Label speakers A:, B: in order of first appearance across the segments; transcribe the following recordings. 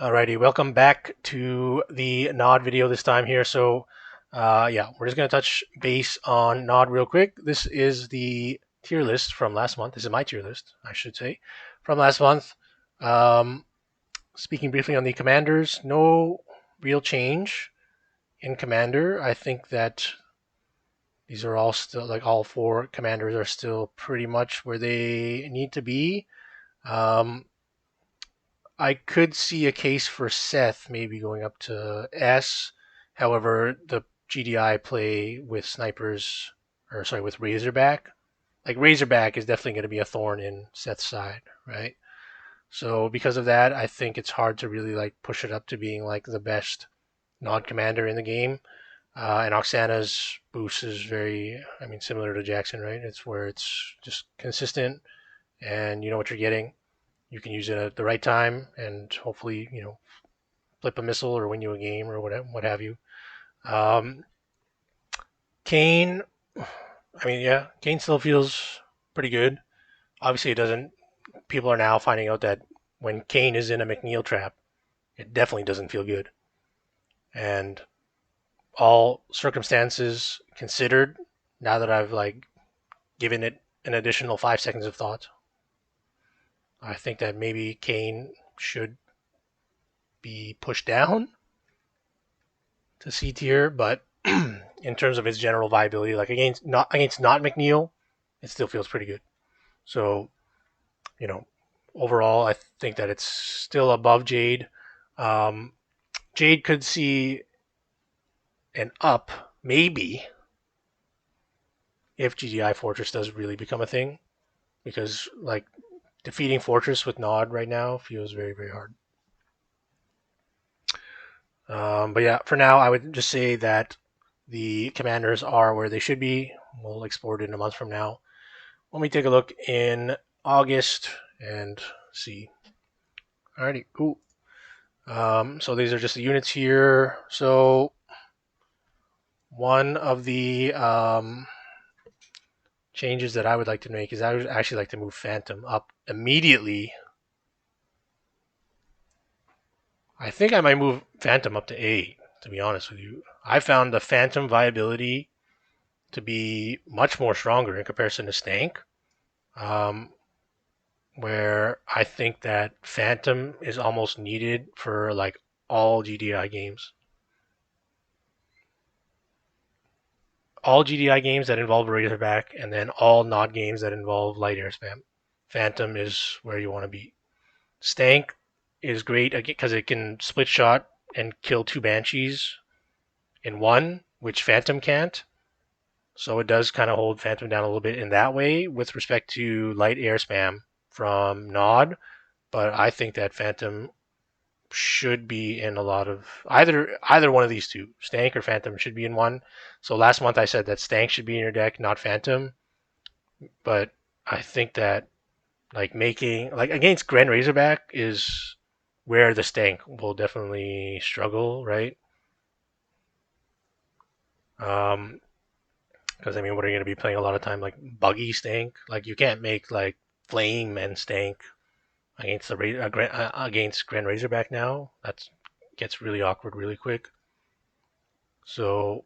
A: Alrighty, welcome back to the Nod video this time here. Yeah, we're just going to touch base on Nod real quick. This is the tier list from last month. This is my tier list, I should say, from last month. Um, Speaking briefly on the commanders, no real change in commander. I think that these are all still, like all four commanders are still pretty much where they need to be. Um, I could see a case for Seth maybe going up to S. However, the GDI play with snipers, or sorry, with Razorback, like Razorback is definitely going to be a thorn in Seth's side, right? So because of that, I think it's hard to really like push it up to being like the best non-commander in the game. And Oksana's boost is very, I mean, similar to Jackson, right? It's where it's just consistent and you know what you're getting. You can use it at the right time and hopefully, flip a missile or win you a game or what have you. Um, Kane, I mean, yeah, Kane still feels pretty good. Obviously, it doesn't. People are now finding out that when Kane is in a McNeil trap, it definitely doesn't feel good. And all circumstances considered, now that I've like given it an additional 5 seconds of thought, I think that maybe Kane should be pushed down to C tier, but in terms of its general viability, like against not McNeil, it still feels pretty good. So you know, overall, I think that it's still above Jade. Um, Jade could see an up maybe if GDI Fortress does really become a thing, because like defeating Fortress with Nod right now feels very hard. But yeah, for now, I would just say that the commanders are where they should be. We'll explore it in a month from now. Let me take a look in August and see. Alrighty, cool. So these are just the units here. So one of the changes that I would like to make is I would actually like to move Phantom up immediately. I think I might move Phantom up to 8, to be honest with you. I found the Phantom viability to be much more stronger in comparison to Stank, um, where I think that Phantom is almost needed for like all GDI games. All GDI games that involve Razorback, and then all Nod games that involve light air spam. Phantom is where you want to be. Stank is great because it can split shot and kill two Banshees in one, which Phantom can't. So it does kind of hold Phantom down a little bit in that way with respect to light air spam from Nod. But I think that Phantom should be in a lot of either one of these two. Stank or Phantom should be in one. So last month I said that Stank should be in your deck, not Phantom. But I think that like making like against Grand Razorback is where the Stank will definitely struggle, right? Because I mean, what are you going to be playing a lot of time like Buggy Stank? Like you can't make like Flame and Stank against against Grand Razorback now. That gets really awkward really quick. So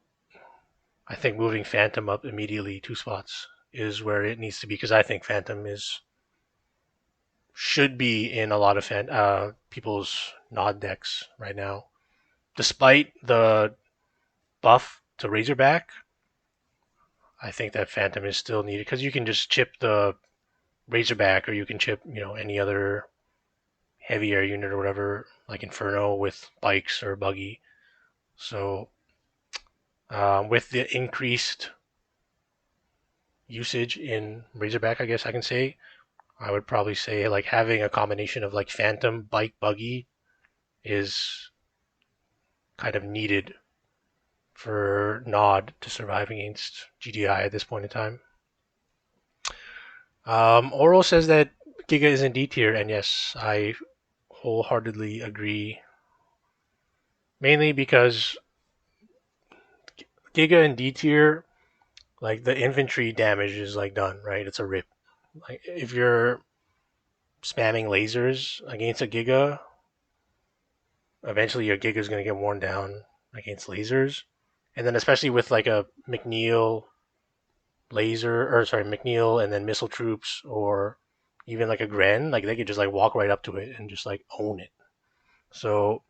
A: I think moving Phantom up immediately 2 spots is where it needs to be because I think Phantom is should be in a lot of people's Nod decks right now. Despite the buff to Razorback, I think that Phantom is still needed because you can just chip the Razorback or you can chip any other heavy air unit or whatever like Inferno with bikes or Buggy. So with the increased usage in Razorback, I guess I can say I would probably say like having a combination of like Phantom, Bike, Buggy is kind of needed for Nod to survive against GDI at this point in time. Oro says that Giga is in D tier, and yes, I wholeheartedly agree. Mainly because Giga in D tier, like the infantry damage is like done, right? It's a rip. Like if you're spamming lasers against a Giga, eventually your Giga is going to get worn down against lasers, and then especially with like a McNeil laser, or sorry, McNeil and then missile troops, or even like a Gren, like they could just like walk right up to it and just like own it. So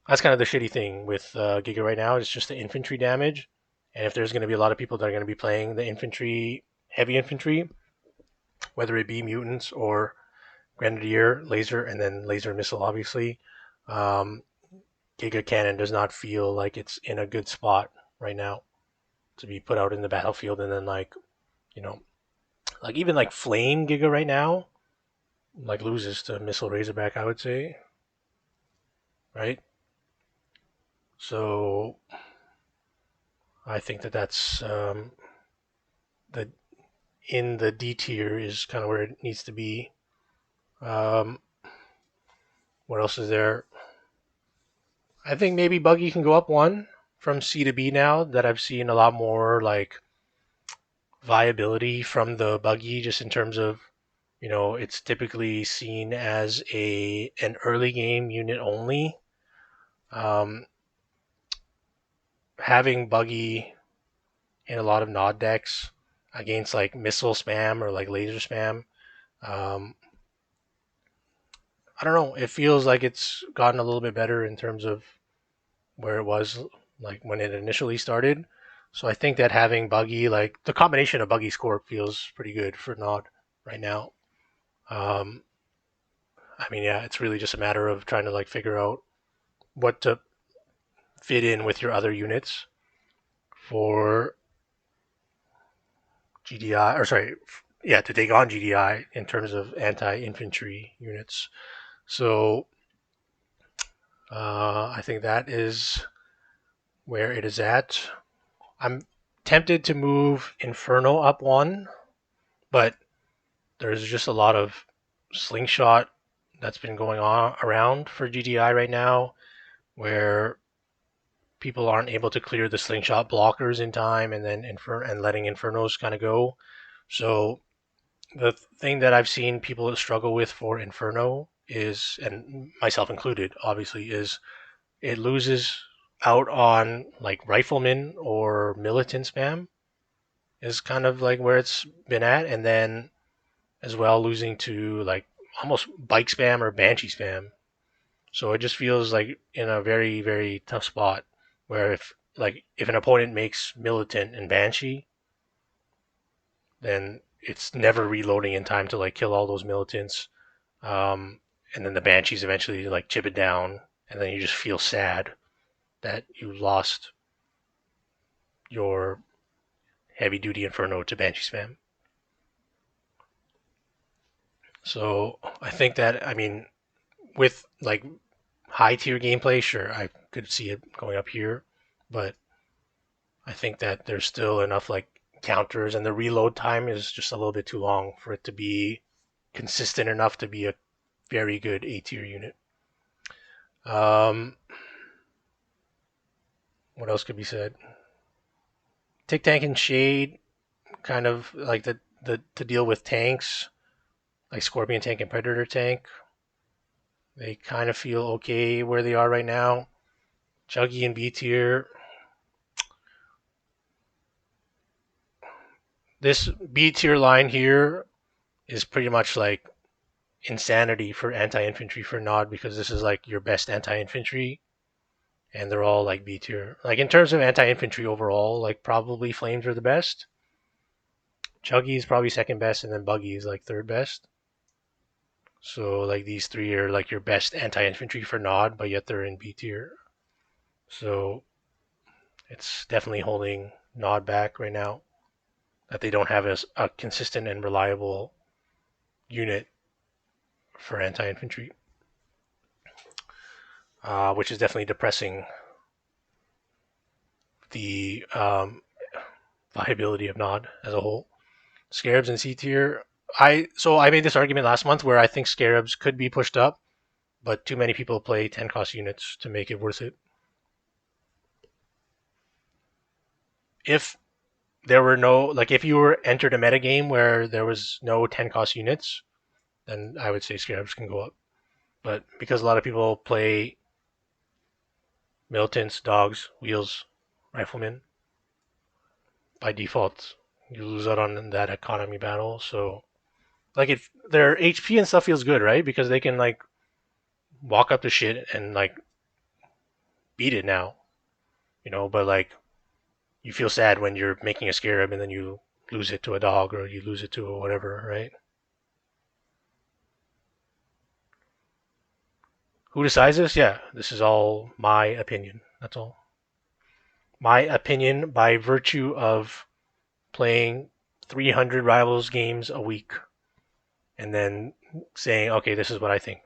A: that's kind of the shitty thing with Giga right now. It's just the infantry damage, and if there's going to be a lot of people that are going to be playing the infantry, heavy infantry, whether it be mutants or Grenadier, laser, and then laser missile, obviously. Um, Giga Cannon does not feel like it's in a good spot right now to be put out in the battlefield, and then like you know, like even like Flame Giga right now, like loses to Missile Razorback, I would say, right? So I think that that's the in the D tier is kind of where it needs to be. Um, what else is there? I think maybe Buggy can go up one from C to B now that I've seen a lot more like viability from the Buggy, just in terms of it's typically seen as an early game unit only. Um, Having Buggy in a lot of Nod decks against like missile spam or like laser spam, um, I don't know. It feels like it's gotten a little bit better in terms of where it was like when it initially started. So I think that having Buggy, like the combination of Buggy Scorp, feels pretty good for Nod right now. Um, I mean, yeah, it's really just a matter of trying to like figure out what to fit in with your other units for GDI, or sorry, yeah, to take on GDI in terms of anti-infantry units. So I think that is where it is at. I'm tempted to move Inferno up one, but there's just a lot of slingshot that's been going on around for GDI right now, where people aren't able to clear the slingshot blockers in time, and then and letting Infernos kind of go. So the thing that I've seen people struggle with for Inferno is, and myself included, obviously, is it loses out on like rifleman or militant spam is kind of like where it's been at, and then as well losing to like almost bike spam or banshee spam. So it just feels like in a very very tough spot where if an opponent makes militant and banshee, then it's never reloading in time to like kill all those militants. And then the banshees eventually like chip it down, and then you just feel sad that you lost your heavy duty inferno to banshee spam. So I think that, I mean, with like high tier gameplay, sure, I could see it going up here, but I think that there's still enough like counters, and the reload time is just a little bit too long for it to be consistent enough to be a very good A tier unit. Um, what else could be said? Tic Tank and Shade, kind of like the to deal with tanks, like Scorpion Tank and Predator Tank. They kind of feel okay where they are right now. Chuggy and B tier. This B tier line here is pretty much like insanity for anti infantry for Nod, because this is like your best anti infantry, and they're all like B tier. Like in terms of anti infantry overall, like probably Flames are the best. Chuggy is probably second best, and then Buggy is like third best. So like these three are like your best anti infantry for Nod, but yet they're in B tier. So it's definitely holding Nod back right now, that they don't have a consistent and reliable unit for anti infantry, which is definitely depressing the viability of Nod as a whole. Scarabs in C tier. I made this argument last month where I think Scarabs could be pushed up, but too many people play 10 cost units to make it worth it. If there were no, like if you were entered a metagame where there was no 10 cost units, then I would say Scarabs can go up. But because a lot of people play militants, dogs, wheels, riflemen. By default, you lose out on that economy battle. So like if their HP and stuff feels good, right? Because they can like walk up to shit and like beat it now, But like you feel sad when you're making a scarab and then you lose it to a dog or you lose it to a whatever, right? Who decides this? Yeah, this is all my opinion. That's all. My opinion by virtue of playing 300 Rivals games a week and then saying, okay, this is what I think.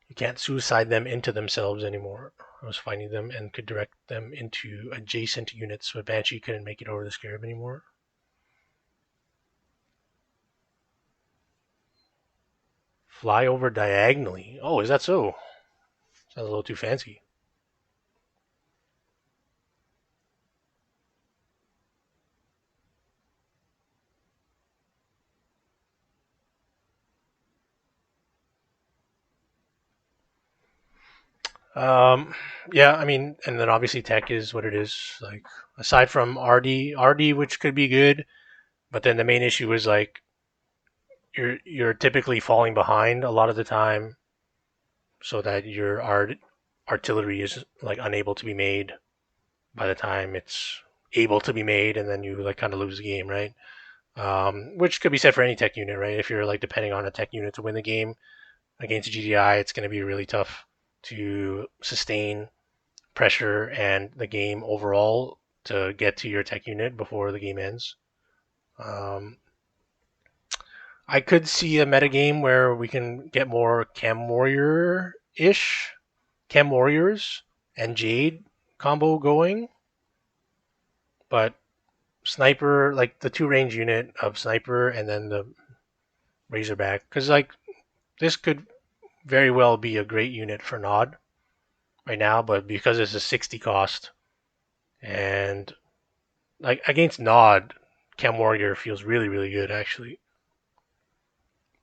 A: You can't suicide them into themselves anymore. I was finding them and could direct them into adjacent units, so a Banshee couldn't make it over the Scarab anymore. Fly over diagonally. Oh, is that so? Sounds a little too fancy. Um, yeah, I mean, and then obviously tech is what it is. Like aside from RD, which could be good, but then the main issue is like you're typically falling behind a lot of the time, so that your artillery is like unable to be made by the time it's able to be made, and then you like kind of lose the game, right? Which could be said for any tech unit, right? If you're like depending on a tech unit to win the game against GDI, it's going to be really tough to sustain pressure and the game overall to get to your tech unit before the game ends. Um, I could see a metagame where we can get more Chem Warrior ish, Chem Warriors and Jade combo going, but Sniper, like the two range unit of Sniper and then the Razorback, because like this could very well be a great unit for Nod right now, but because it's a 60 cost and like against Nod, Chem Warrior feels really, really good actually.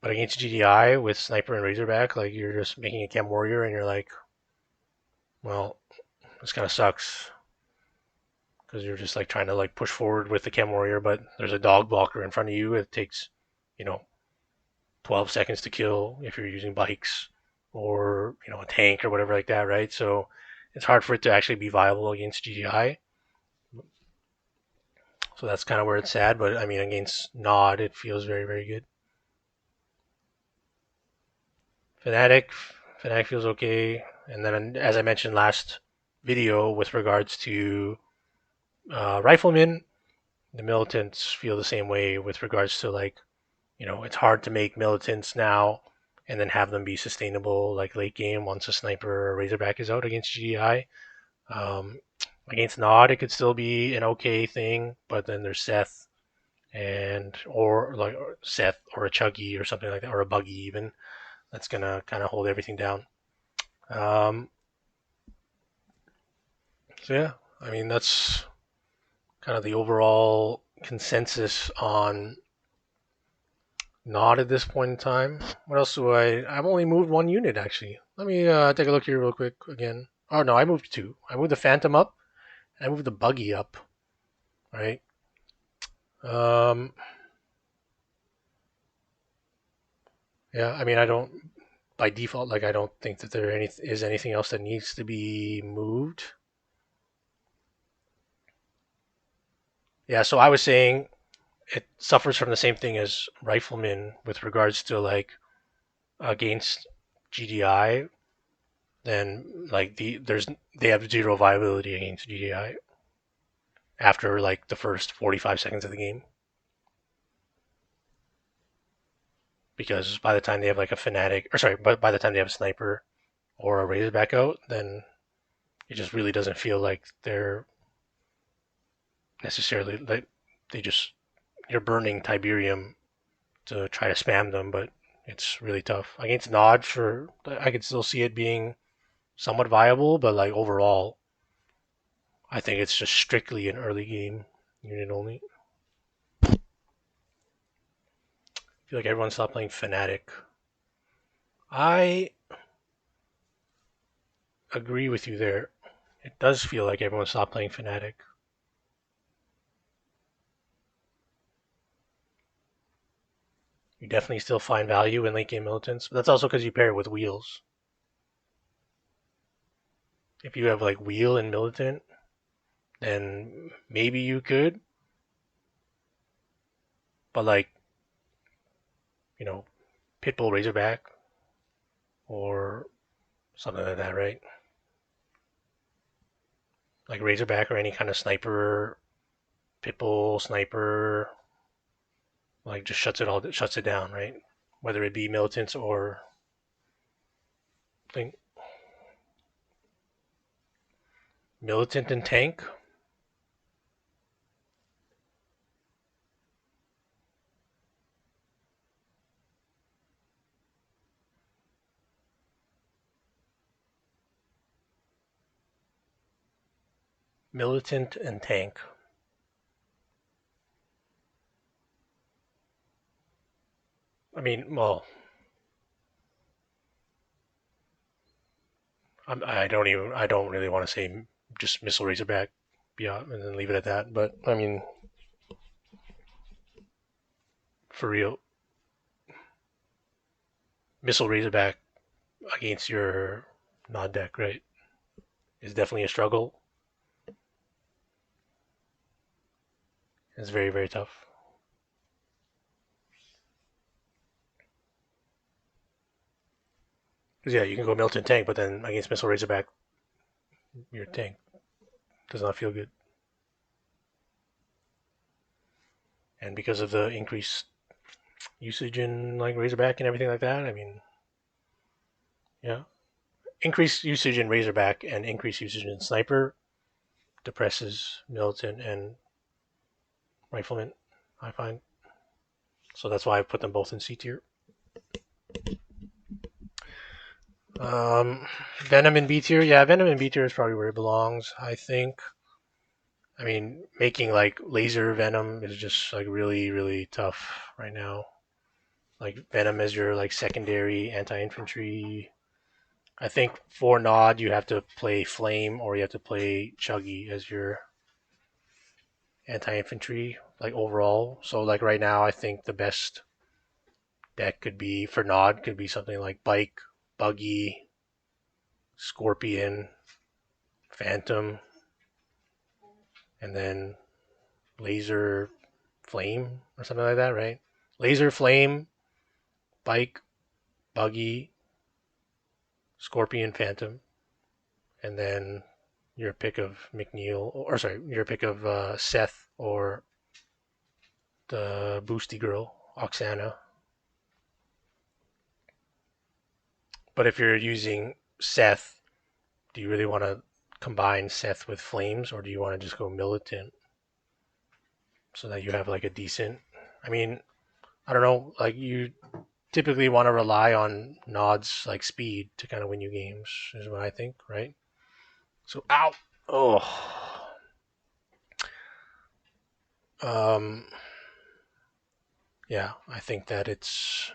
A: But against GDI with Sniper and Razorback, like you're just making a Chem Warrior and you're like, well, this kind of sucks because you're just like trying to like push forward with the Chem Warrior, but there's a dog blocker in front of you. It takes, you know, 12 seconds to kill if you're using bikes or a tank or whatever like that, right? So it's hard for it to actually be viable against GDI. So that's kind of where it's sad. But I mean, against Nod, it feels very, very good. Fnatic, Fnatic feels okay. And then, as I mentioned last video, with regards to Riflemen, the militants feel the same way with regards to like, it's hard to make militants now and then have them be sustainable like late game once a sniper or razorback is out against GDI. Um, Against Nod, it could still be an okay thing, but then there's Seth and or like Seth or a Chuggy or something like that, or a Buggy even. That's gonna kind of hold everything down. Um, so yeah, I mean that's kind of the overall consensus on Nod at this point in time. What else do I've only moved one unit actually. Let me take a look here real quick again. Oh no, I moved two. I moved the Phantom up and I moved the Buggy up. Right. Um, yeah, I mean I don't by default like I don't think that is anything else that needs to be moved. Yeah, so I was saying it suffers from the same thing as Rifleman with regards to like against GDI. Then like they have zero viability against GDI after like the first 45 seconds of the game, because by the time they have like a Fnatic, or sorry, but by the time they have a Sniper or a Razorback out, then it just really doesn't feel like they're necessarily like they just you're burning Tiberium to try to spam them, but it's really tough against Nod. For I could still see it being somewhat viable, but like overall, I think it's just strictly an early game unit only. I feel like everyone stopped playing Fnatic. I agree with you there. It does feel like everyone stopped playing Fnatic. You definitely still find value in late game militants, but that's also because you pair it with wheels. If you have like wheel and militant, then maybe you could, but like, you know, Pitbull Razorback or something like that, right? Like Razorback or any kind of sniper, Pitbull sniper, like just shuts it down, right? Whether it be militants or think militant and tank. Militant and tank. I mean, well, I don't really want to say just missile Razorback, yeah, and then leave it at that. But I mean, for real, missile Razorback against your Nod deck, right, is definitely a struggle. It's very, very tough. Because yeah, you can go militant tank, but then against missile Razorback, your tank does not feel good. And because of the increased usage in like Razorback and everything like that, I mean, yeah, increased usage in Razorback and increased usage in Sniper depresses Militant and Rifleman, I find. So that's why I put them both in C tier. Venom in B tier, yeah, Venom in B tier is probably where it belongs. I think. I mean, making like laser Venom is just like really, really tough right now. Like Venom as your like secondary anti-infantry. I think for Nod you have to play Flame or you have to play Chuggy as your anti-infantry like overall. So like right now I think the best deck could be for Nod could be something like Bike, Buggy, Scorpion, Phantom, and then Laser Flame or something like that, right? Laser Flame, Bike, Buggy, Scorpion, Phantom, and then your pick of McNeil, or sorry, your pick of Seth or the Boosty Girl, Oksana. But if you're using Seth, do you really want to combine Seth with Flames, or do you want to just go Militant so that you have like a decent? I mean, I don't know. Like you typically want to rely on Nod's like speed to kind of win you games, is what I think, right? So, ow, oh, um, yeah, I think that it's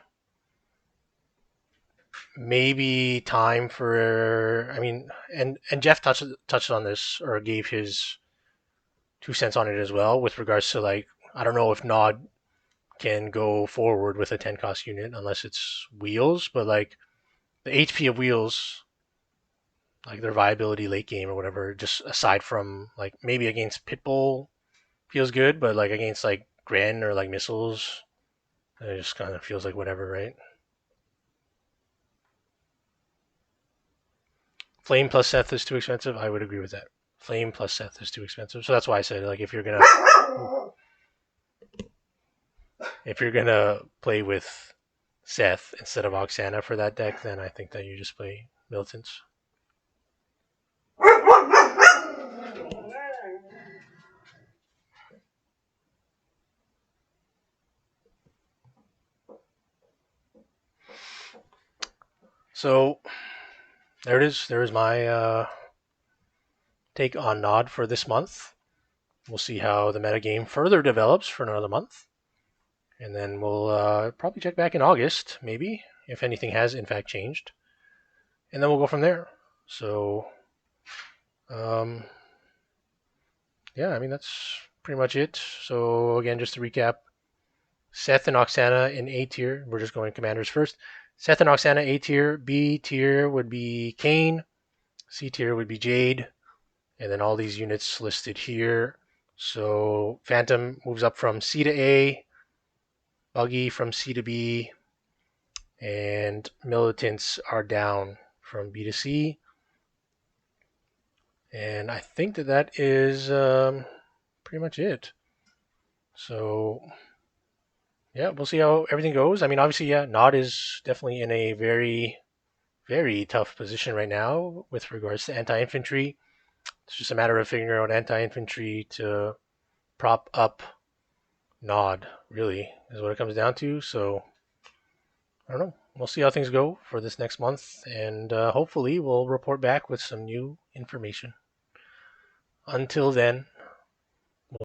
A: maybe time for. I mean, and Jeff touched on this or gave his 2 cents on it as well with regards to like I don't know if Nod can go forward with a 10 cost unit unless it's wheels, but like the HP of wheels, like their viability late game or whatever, just aside from like maybe against Pitbull feels good, but like against like Gren or like missiles, it just kind of feels like whatever, right? Flame plus Seth is too expensive. I would agree with that. Flame plus Seth is too expensive. So that's why I said like if you're gonna play with Seth instead of Oksana for that deck, then I think that you just play Militants. So there it is. There is my take on Nod for this month. We'll see how the metagame further develops for another month. And then we'll probably check back in August, maybe, if anything has in fact changed, and then we'll go from there. So, yeah, I mean that's pretty much it. So again, just to recap, Seth and Oksana in A tier. We're just going commanders first. Seth and Oksana A tier. B tier would be Kane. C tier would be Jade. And then all these units listed here. So Phantom moves up from C to A. Buggy from C to B. And Militants are down from B to C. And I think that is pretty much it. So yeah, we'll see how everything goes. I mean, obviously, yeah, Nod is definitely in a very, very tough position right now with regards to anti-infantry. It's just a matter of figuring out anti-infantry to prop up Nod, really, is what it comes down to. So I don't know. We'll see how things go for this next month, and hopefully we'll report back with some new information. Until then,